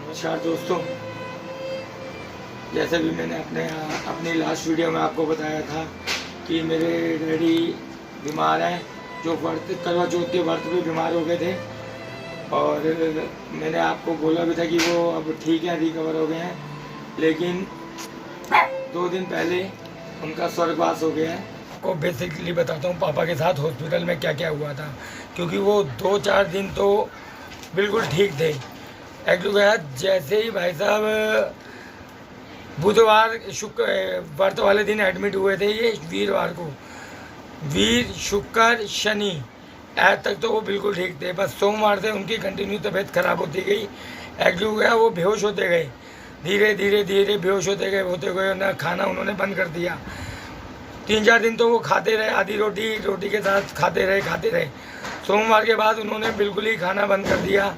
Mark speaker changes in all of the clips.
Speaker 1: नमस्कार दोस्तों, जैसे भी मैंने अपनी लास्ट वीडियो में आपको बताया था कि मेरे डैडी बीमार हैं, जो करवा चौथ के व्रत पे बीमार हो गए थे। और मैंने आपको बोला भी था कि वो अब ठीक है, रिकवर हो गए हैं, लेकिन 2 दिन पहले उनका स्वर्गवास हो गया है। आपको बेसिकली बताता हूँ पापा के साथ हॉस्पिटल में क्या क्या हुआ था, क्योंकि वो 2-4 दिन तो बिल्कुल ठीक थे। एक्चुअली जैसे ही भाई साहब बुधवार शुक्र व्रत वाले दिन एडमिट हुए थे, ये वीरवार को, वीर शुक्र शनि आज तक तो वो बिल्कुल ठीक थे। बस सोमवार से उनकी कंटिन्यू तबीयत खराब होती गई। एक्चुअली वो बेहोश होते गए, धीरे धीरे बेहोश होते गए ना, खाना उन्होंने बंद कर दिया। 3-4 दिन तो वो खाते रहे, आधी रोटी के साथ खाते रहे। सोमवार के बाद उन्होंने बिल्कुल ही खाना बंद कर दिया।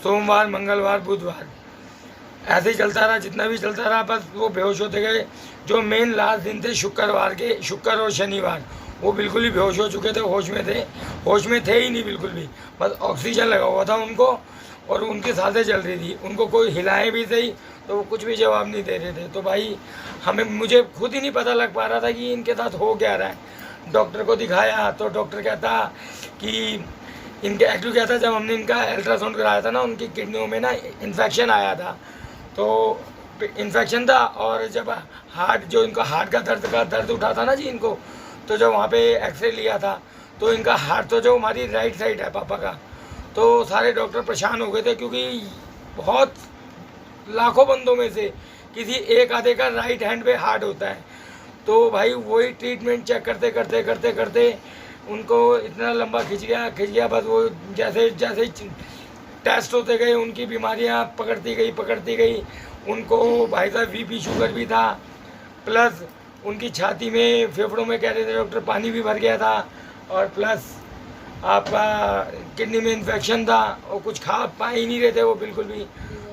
Speaker 1: सोमवार, मंगलवार, बुधवार ऐसे ही चलता रहा, जितना भी चलता रहा, बस वो बेहोश होते गए। जो मेन लास्ट दिन थे शुक्रवार के, शुक्र और शनिवार, वो बिल्कुल ही बेहोश हो चुके थे, होश में थे ही नहीं बिल्कुल भी। बस ऑक्सीजन लगा हुआ था उनको और उनकी सांसें चल रही थी। उनको कोई हिलाए भी सही तो वो कुछ भी जवाब नहीं दे रहे थे। तो भाई मुझे खुद ही नहीं पता लग पा रहा था कि इनके साथ हो क्या रहा है। डॉक्टर को दिखाया तो डॉक्टर कहता कि इनके एक्चुअली क्या था, जब हमने इनका अल्ट्रासाउंड कराया था ना, उनकी किडनियों में ना इन्फेक्शन आया था। तो इन्फेक्शन था, और जब इनका हार्ट का दर्द उठा था ना जी इनको, तो जब वहाँ पे एक्सरे लिया था तो इनका हार्ट तो जो हमारी राइट साइड है पापा का, तो सारे डॉक्टर परेशान हो गए थे, क्योंकि बहुत लाखों बंदों में से किसी एक आधे का राइट हैंड पे हार्ट होता है। तो भाई वही ट्रीटमेंट चेक करते उनको इतना लंबा खिंच गया। बस वो जैसे टेस्ट होते गए, उनकी बीमारियां पकड़ती गई। उनको भाई साहब बीपी शुगर भी था, प्लस उनकी छाती में, फेफड़ों में कह रहे थे डॉक्टर पानी भी भर गया था, और प्लस आपका किडनी में इन्फेक्शन था, और कुछ खा पा ही नहीं रहे थे वो बिल्कुल भी।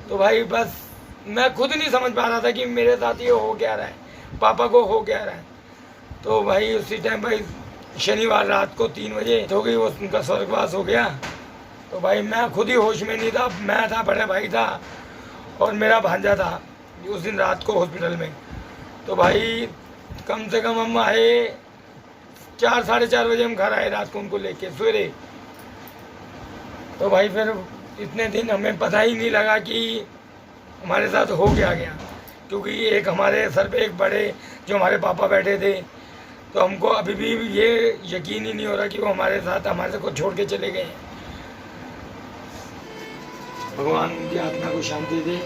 Speaker 1: तो भाई बस मैं खुद नहीं समझ पा रहा था कि मेरे साथ ये हो क्या रहा है, पापा को हो क्या रहा है। तो भाई उसी टाइम भाई शनिवार रात को 3 बजे हो गई, वो उनका स्वर्गवास हो गया। तो भाई मैं खुद ही होश में नहीं था। मैं था, बड़ा भाई था और मेरा भांजा था उस दिन रात को हॉस्पिटल में। तो भाई कम से कम हम आए 4-4:30 बजे, हम घर आए रात को उनको लेके सवेरे। तो भाई फिर इतने दिन हमें पता ही नहीं लगा कि हमारे साथ हो क्या गया, क्योंकि एक हमारे सर पे एक बड़े जो हमारे पापा बैठे थे, तो हमको अभी भी ये यकीन ही नहीं हो रहा कि वो हमारे से को छोड़ के चले गए। भगवान उनकी आत्मा को शांति दे,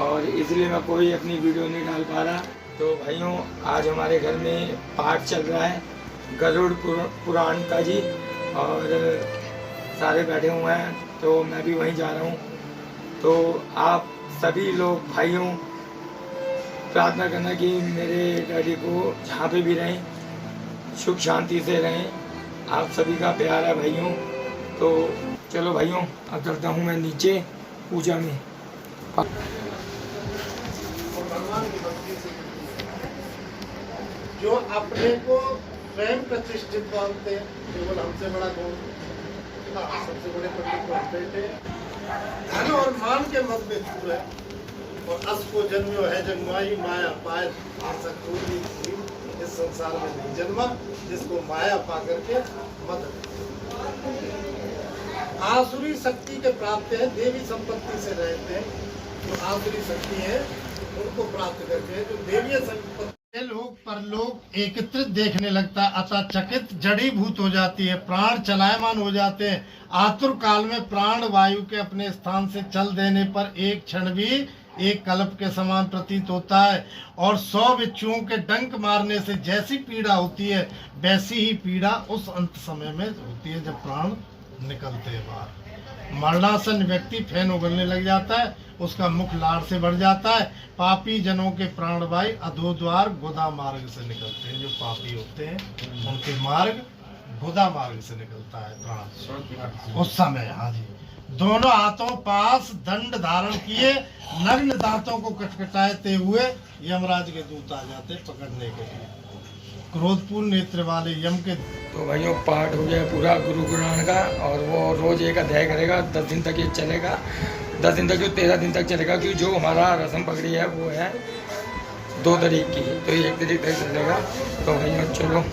Speaker 1: और इसलिए मैं कोई अपनी वीडियो नहीं डाल पा रहा। तो भाइयों, आज हमारे घर में पाठ चल रहा है गरुड़ पुराण का जी, और सारे बैठे हुए हैं, तो मैं भी वहीं जा रहा हूँ। तो आप सभी लोग भाइयों प्रार्थना करना कि मेरे डैडी को जहाँ पे भी रहें सुख शांति से रहें। आप सभी का प्यार है भाइयों। तो चलो भाइयों, अब चलता हूँ मैं नीचे पूजा में।
Speaker 2: जो अपने को स्वयं प्रतिष्ठित मानते हैं, केवल हमसे बड़ा कौन, सबसे बड़े पंडित को बैठे, धन और मान के मत में दूर है, और अस को जन्म्यो है जन्माई माया पाए, इस संसार में नहीं जन्मा जिसको माया पा करके मत। आसुरी शक्ति के प्राप्त है, देवी संपत्ति से रहते हैं। जो आसुरी शक्ति है उनको प्राप्त करके, जो देवीय संपत्ति लोग परलोक एकत्रित देखने लगता है, अतः चकित जड़ीभूत हो जाती है, प्राण चलायमान हो जाते हैं। आतुर काल में प्राण वायु के अपने स्थान से चल देने पर एक क्षण भी एक कल्प के समान प्रतीत होता है, और 100 बिच्छुओं के डंक मारने से जैसी पीड़ा होती है, वैसी ही पीड़ा उस अंत समय में होती है जब प्राण निकलते हैं बाहर। मरणासन व्यक्ति फैन उगलने लग जाता है, उसका मुख लार से बढ़ जाता है। पापी जनों के प्राणवायु अधोद्वार गुदा मार्ग से निकलते हैं। जो पापी होते हैं उनके मार्ग गुदा मार्ग से निकलता है प्राण उस समय। हाँ जी, दोनों हाथों पास दंड धारण किए, नग्न दांतों को कटकटाते हुए यमराज के दूत आ जाते पकड़ने के लिए। क्रोधपूर्ण नेत्र वाले यम के।
Speaker 1: तो भाइयों, पाठ हो गया पूरा गुरु पुराण का, और वो रोज एक अध्याय करेगा, 10 दिन तक ये चलेगा। 10 दिन तक जो 13 दिन तक चलेगा, क्योंकि जो हमारा रस्म पकड़ी है वो है 2 तारीख की, तो ये 1 तारीख तक चलेगा। तो भाई चलो